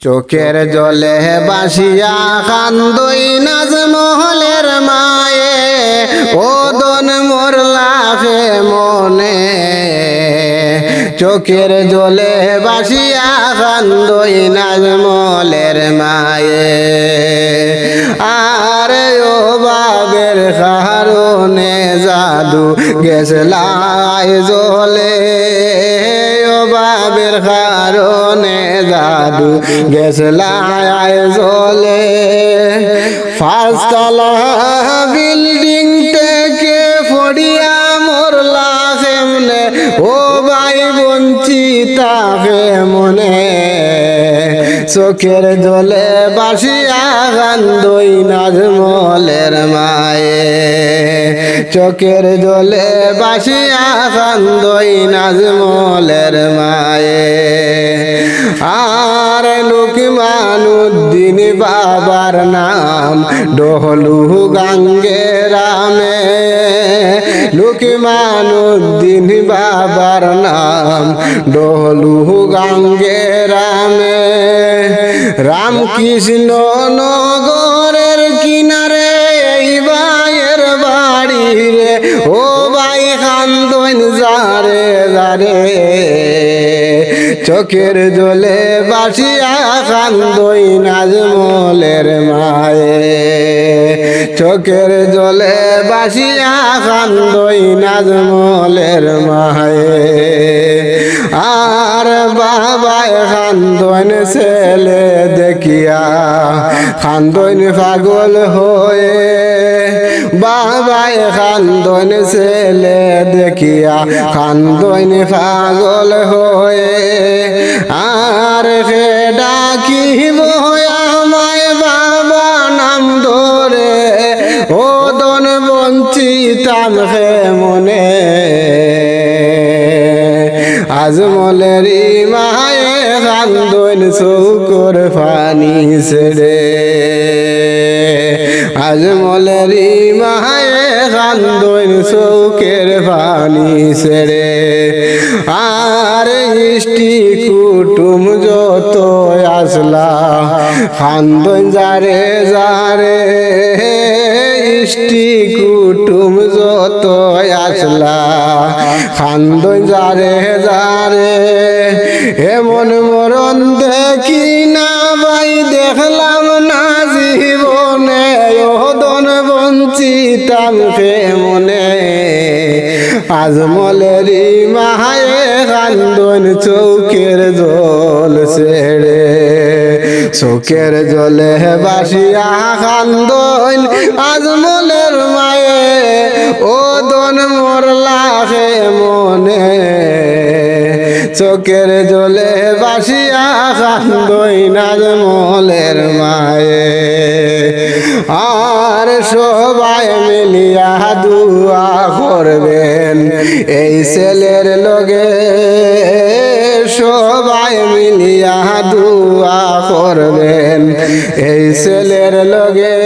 চোখের জলে বাসিয়া কান্দই নাজমহলের মায়ে ও দন মোর লাখে মনে চোখের জলে বাসিয়া কান্দই নাজমহলের মায়ে আরে ও বাবের কারণে জাদু গেছলাই জলে ও বাবের কারণে জাদু গেছলাই জলে পাঁচতলা বিল্ডিং থেকে পড়িয়া মরলা কেমনে ও ভাই বঞ্চিতা মনে চোখের জলে বাসিয়া কান্দই নাজমহলের মায়ে চোখের জলে বাসিয়া কান্দই নাজমহলের মায়ে আর লুকমানুদ্দিন বাবার নাম ডহলু গাঙ্গে রামে লুকমানুদ্দিন বাবার নাম ডহলু গাঙ্গে রামে রামকৃষ্ণ নগরের কিনারে এই ভাইয়ের বাড়ি রে ও ভাই কান্দন যারে যারে চোখের জলে বাসিয়া কান্দই নাজমহলের মায়ে চোখের জলে বাসিয়া কান্দই নাজমহলের মায়ে আর বাবায় কান্দন ছেলে দেখিয়া কান্দন পাগল হয়ে বাবায় কান্দন ছেলে দেখিয়া কান্দন পাগল হয়ে আর সে ডাকিব আমায় বাবা নাম ধরে ও দন বঞ্চিতাম হে মনে আজমলের মায়ে কান্দন চৌকর পানি ছেড়ে আজমলের মায়ে কান্দন চৌকের পানি ছেড়ে আর ইষ্টি কুটুম যত আসলা কান্দন যারে যারে ইষ্টি কুটুম যত আসলা কান্দন যারে যারে এমন মরণ দেখি না ভাই দেখলাম না জীবনে ও দন বঞ্চিতাম হে মনে আজমলের মায়ে কান্দন চৌকের জল ছেড়ে চোখের জলে বাসিয়া কান্দন আজমলের মায়ে ও দন মরলা হে মনে চোখের জলে বাসিয়া কান্দই নাজমহলের মায়ে আর সবাই মিলিয়া দুয়া করবেন এই ছেলের লগে সবাই মিলিয়া দুয়া করবেন এই ছেলের লগে